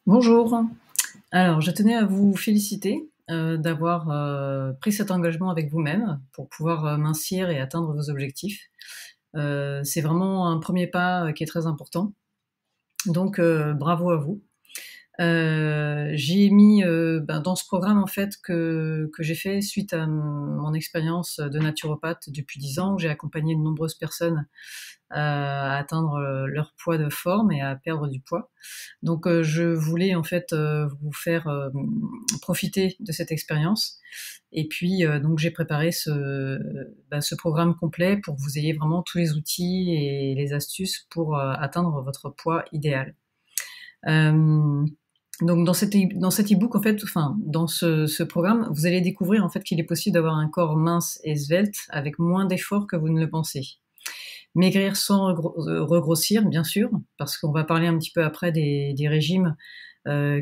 Bonjour. Alors, je tenais à vous féliciter, d'avoir, pris cet engagement avec vous-même pour pouvoir, mincir et atteindre vos objectifs. C'est vraiment un premier pas, qui est très important. Donc, bravo à vous. J'y ai mis, dans ce programme en fait que j'ai fait suite à mon expérience de naturopathe depuis 10 ans, où j'ai accompagné de nombreuses personnes à atteindre, leur poids de forme et à perdre du poids. Donc, je voulais en fait, vous faire, profiter de cette expérience et puis, donc j'ai préparé ce programme complet pour que vous ayez vraiment tous les outils et les astuces pour, atteindre votre poids idéal. Hem, donc dans cet e-book en fait, enfin dans ce programme, vous allez découvrir en fait qu'il est possible d'avoir un corps mince et svelte avec moins d'efforts que vous ne le pensez. Maigrir sans regrossir, bien sûr, parce qu'on va parler un petit peu après des régimes,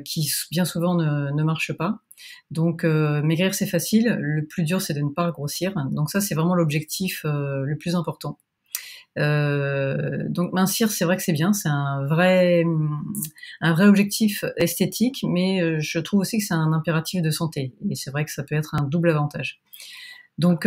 qui bien souvent ne marchent pas. Donc, maigrir c'est facile, le plus dur c'est de ne pas grossir. Donc ça, c'est vraiment l'objectif, le plus important. Donc mincir, c'est vrai que c'est bien, c'est un vrai objectif esthétique, mais je trouve aussi que c'est un impératif de santé et c'est vrai que ça peut être un double avantage. Donc,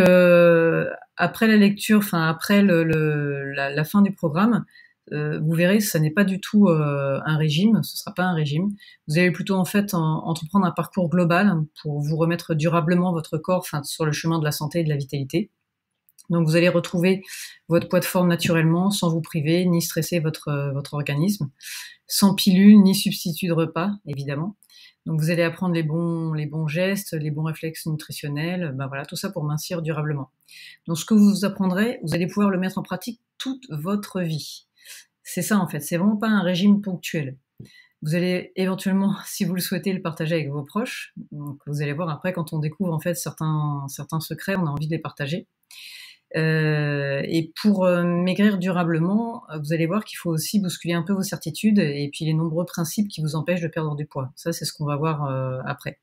après la lecture, enfin après la fin du programme, vous verrez, ça n'est pas du tout un régime, ce sera pas un régime. Vous allez plutôt en fait entreprendre un parcours global pour vous remettre durablement votre corps, enfin sur le chemin de la santé et de la vitalité. Donc vous allez retrouver votre poids de forme naturellement, sans vous priver, ni stresser votre organisme, sans pilule ni substitut de repas, évidemment. Donc vous allez apprendre les bons gestes, les bons réflexes nutritionnels, ben voilà, tout ça pour mincir durablement. Donc ce que vous apprendrez, vous allez pouvoir le mettre en pratique toute votre vie. C'est ça en fait, c'est vraiment pas un régime ponctuel. Vous allez éventuellement, si vous le souhaitez, le partager avec vos proches. Donc vous allez voir après, quand on découvre en fait certains secrets, on a envie de les partager. Et pour, maigrir durablement, vous allez voir qu'il faut aussi bousculer un peu vos certitudes et puis les nombreux principes qui vous empêchent de perdre du poids. Ça, c'est ce qu'on va voir, après.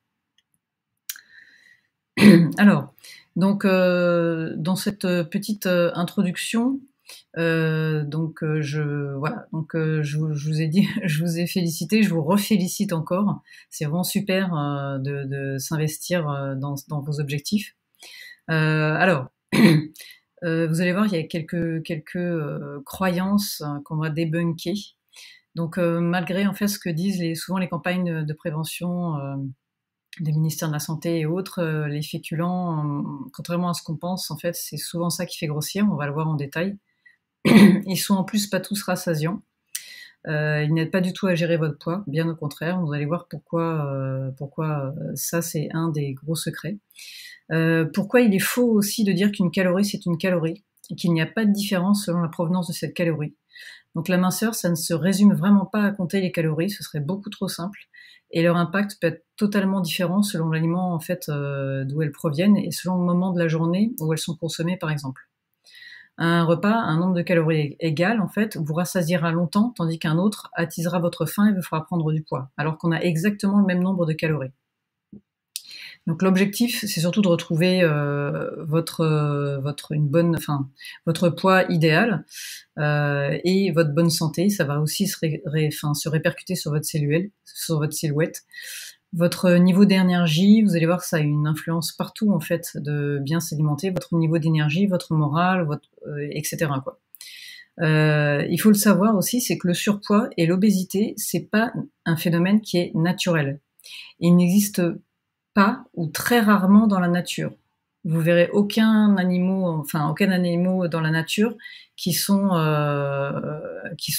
Alors, donc, dans cette, petite, introduction, je vous ai dit je vous ai félicité, je vous refélicite encore. C'est vraiment super, de s'investir, dans vos objectifs. Alors vous allez voir, il y a quelques croyances qu'on va débunker. Donc, malgré en fait ce que disent souvent les campagnes de prévention des ministères de la santé et autres, les féculents, contrairement à ce qu'on pense, en fait, c'est souvent ça qui fait grossir. On va le voir en détail. Ils sont en plus pas tous rassasiants. Ils n'aident pas du tout à gérer votre poids, bien au contraire. Vous allez voir pourquoi ça c'est un des gros secrets. Pourquoi il est faux aussi de dire qu'une calorie c'est une calorie et qu'il n'y a pas de différence selon la provenance de cette calorie. Donc la minceur, ça ne se résume vraiment pas à compter les calories, ce serait beaucoup trop simple. Et leur impact peut être totalement différent selon l'aliment en fait d'où elles proviennent et selon le moment de la journée où elles sont consommées par exemple. Un repas, un nombre de calories égal en fait vous rassasiera longtemps, tandis qu'un autre attisera votre faim et vous fera prendre du poids, alors qu'on a exactement le même nombre de calories. Donc l'objectif, c'est surtout de retrouver votre poids idéal et votre bonne santé. Ça va aussi se répercuter sur votre silhouette. Votre niveau d'énergie, vous allez voir que ça a une influence partout en fait de bien s'alimenter. Votre niveau d'énergie, votre morale, etc. quoi. Il faut le savoir aussi, c'est que le surpoids et l'obésité, c'est pas un phénomène qui est naturel. Il n'existe pas ou très rarement dans la nature. Vous verrez aucun animal dans la nature qui sont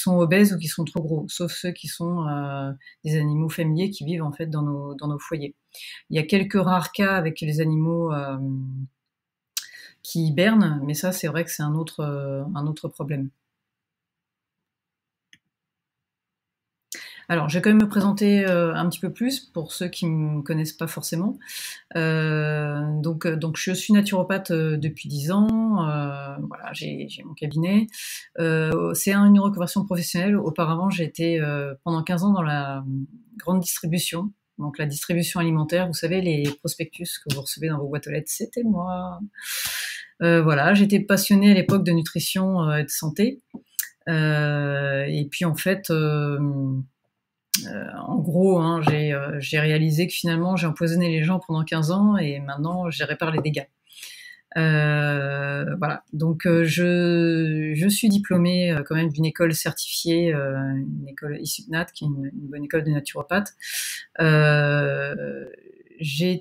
obèses ou qui sont trop gros, sauf ceux qui sont des animaux familiers qui vivent en fait dans nos foyers. Il y a quelques rares cas avec les animaux qui hibernent, mais ça c'est vrai que c'est un autre problème. Alors, je vais quand même me présenter un petit peu plus pour ceux qui ne me connaissent pas forcément. Donc je suis naturopathe depuis 10 ans. Voilà, j'ai mon cabinet. C'est une reconversion professionnelle. Auparavant, j'ai été pendant 15 ans dans la grande distribution. Donc la distribution alimentaire, vous savez, les prospectus que vous recevez dans vos boîtes aux lettres, c'était moi. Voilà, j'étais passionnée à l'époque de nutrition et de santé. Et puis en fait, en gros, hein, j'ai réalisé que finalement j'ai empoisonné les gens pendant 15 ans et maintenant je répare les dégâts. Voilà. Donc je suis diplômée quand même d'une école certifiée, une école ISUPNAT, qui est une bonne école de naturopathe. Je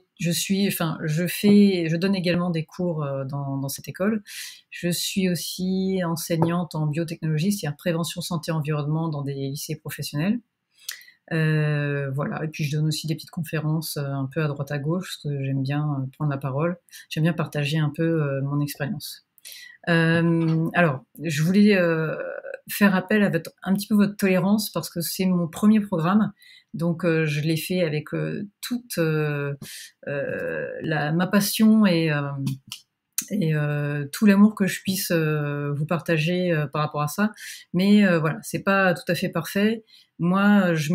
donne également des cours dans cette école. Je suis aussi enseignante en biotechnologie, c'est-à-dire prévention santé environnement dans des lycées professionnels. Voilà. Et puis je donne aussi des petites conférences un peu à droite à gauche, parce que j'aime bien prendre la parole. J'aime bien partager un peu mon expérience. Alors, je voulais faire appel à un petit peu votre tolérance, parce que c'est mon premier programme. Donc je l'ai fait avec toute ma passion et tout l'amour que je puisse vous partager par rapport à ça. Mais voilà, c'est pas tout à fait parfait. Moi, je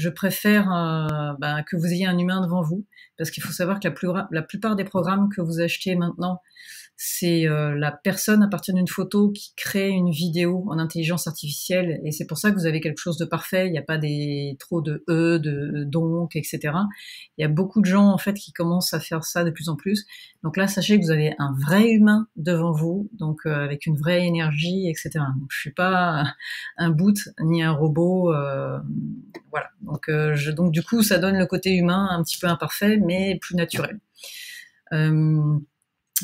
préfère que vous ayez un humain devant vous, parce qu'il faut savoir que la plupart des programmes que vous achetez maintenant, c'est la personne, à partir d'une photo, qui crée une vidéo en intelligence artificielle, et c'est pour ça que vous avez quelque chose de parfait. Il n'y a pas trop de de donc, etc. Il y a beaucoup de gens en fait qui commencent à faire ça de plus en plus. Donc là, sachez que vous avez un vrai humain devant vous, donc avec une vraie énergie, etc. Donc je suis pas un boot ni un robot, voilà. Donc du coup, ça donne le côté humain un petit peu imparfait, mais plus naturel.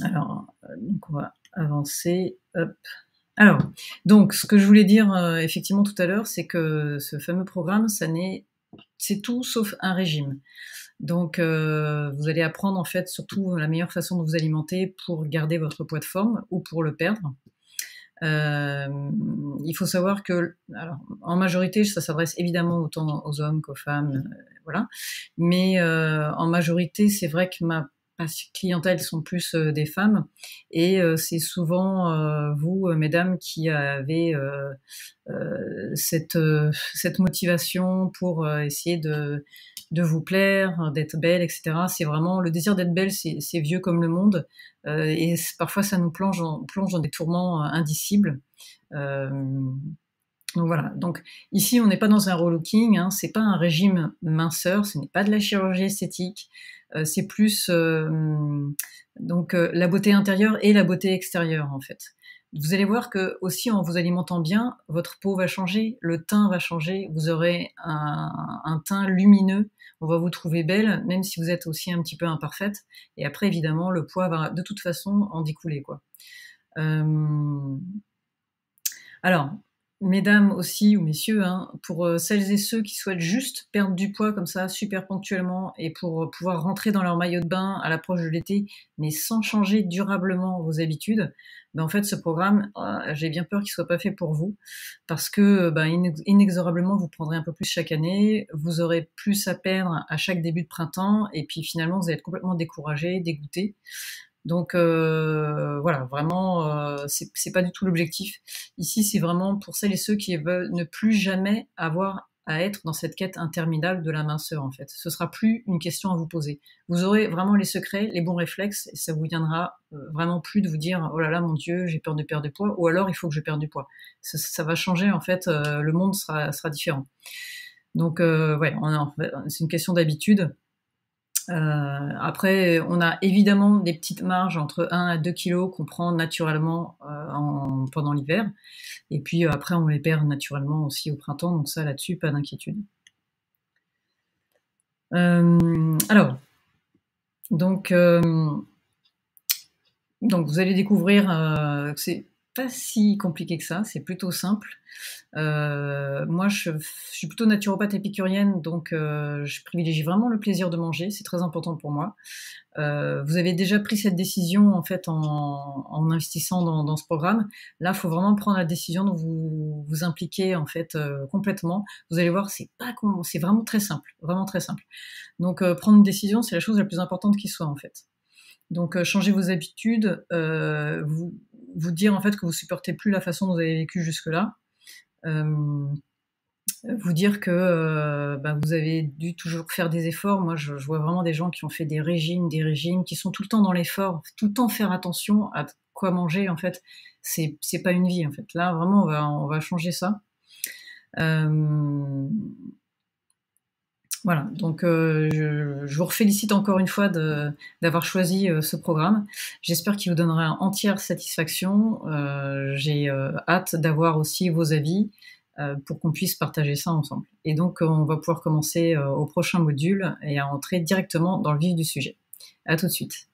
Alors, donc on va avancer. Hop. Alors, donc ce que je voulais dire effectivement tout à l'heure, c'est que ce fameux programme, c'est tout sauf un régime. Donc, vous allez apprendre en fait surtout la meilleure façon de vous alimenter pour garder votre poids de forme ou pour le perdre. Il faut savoir que, alors, en majorité, ça s'adresse évidemment autant aux hommes qu'aux femmes, voilà. Mais en majorité, c'est vrai que ma clientèle sont plus des femmes, et c'est souvent vous, mesdames, qui avez cette motivation pour essayer de vous plaire, d'être belle, etc. C'est vraiment le désir d'être belle, c'est vieux comme le monde, et parfois ça nous plonge dans des tourments indicibles. Euh, donc voilà. Donc ici, on n'est pas dans un relooking, hein, c'est pas un régime minceur, ce n'est pas de la chirurgie esthétique, c'est plus la beauté intérieure et la beauté extérieure en fait. Vous allez voir que aussi en vous alimentant bien, votre peau va changer, le teint va changer, vous aurez un teint lumineux, on va vous trouver belle, même si vous êtes aussi un petit peu imparfaite. Et après, évidemment, le poids va de toute façon en découler, quoi. Alors, mesdames aussi, ou messieurs, hein, pour celles et ceux qui souhaitent juste perdre du poids comme ça, super ponctuellement, et pour pouvoir rentrer dans leur maillot de bain à l'approche de l'été, mais sans changer durablement vos habitudes, ben en fait, ce programme, j'ai bien peur qu'il soit pas fait pour vous, parce que inexorablement, vous prendrez un peu plus chaque année, vous aurez plus à perdre à chaque début de printemps, et puis finalement, vous allez être complètement découragé, dégoûté. Donc voilà, vraiment, c'est pas du tout l'objectif. Ici, c'est vraiment pour celles et ceux qui veulent ne plus jamais avoir à être dans cette quête interminable de la minceur, en fait. Ce sera plus une question à vous poser. Vous aurez vraiment les secrets, les bons réflexes, et ça vous viendra vraiment plus de vous dire oh là là, mon Dieu, j'ai peur de perdre du poids, ou alors il faut que je perde du poids. Ça va changer, en fait, le monde sera différent. Donc ouais, c'est une question d'habitude. Après, on a évidemment des petites marges entre 1 à 2 kilos qu'on prend naturellement pendant l'hiver. Et puis après, on les perd naturellement aussi au printemps. Donc ça, là-dessus, pas d'inquiétude. Alors, donc vous allez découvrir que c'est pas si compliqué que ça, c'est plutôt simple. Moi, je suis plutôt naturopathe épicurienne, donc je privilégie vraiment le plaisir de manger, c'est très important pour moi. Vous avez déjà pris cette décision en fait en investissant dans ce programme. Là, il faut vraiment prendre la décision de vous impliquer en fait complètement. Vous allez voir, c'est vraiment très simple, vraiment très simple. Donc prendre une décision, c'est la chose la plus importante qui soit en fait. Donc changer vos habitudes, vous dire en fait que vous supportez plus la façon dont vous avez vécu jusque-là. Vous dire que vous avez dû toujours faire des efforts. Moi, je vois vraiment des gens qui ont fait des régimes, qui sont tout le temps dans l'effort, tout le temps faire attention à quoi manger. En fait, c'est pas une vie. En fait, là, vraiment, on va changer ça. Euh, voilà, donc je vous félicite encore une fois d'avoir choisi ce programme. J'espère qu'il vous donnera entière satisfaction. J'ai hâte d'avoir aussi vos avis pour qu'on puisse partager ça ensemble. Et donc on va pouvoir commencer au prochain module et à entrer directement dans le vif du sujet. À tout de suite.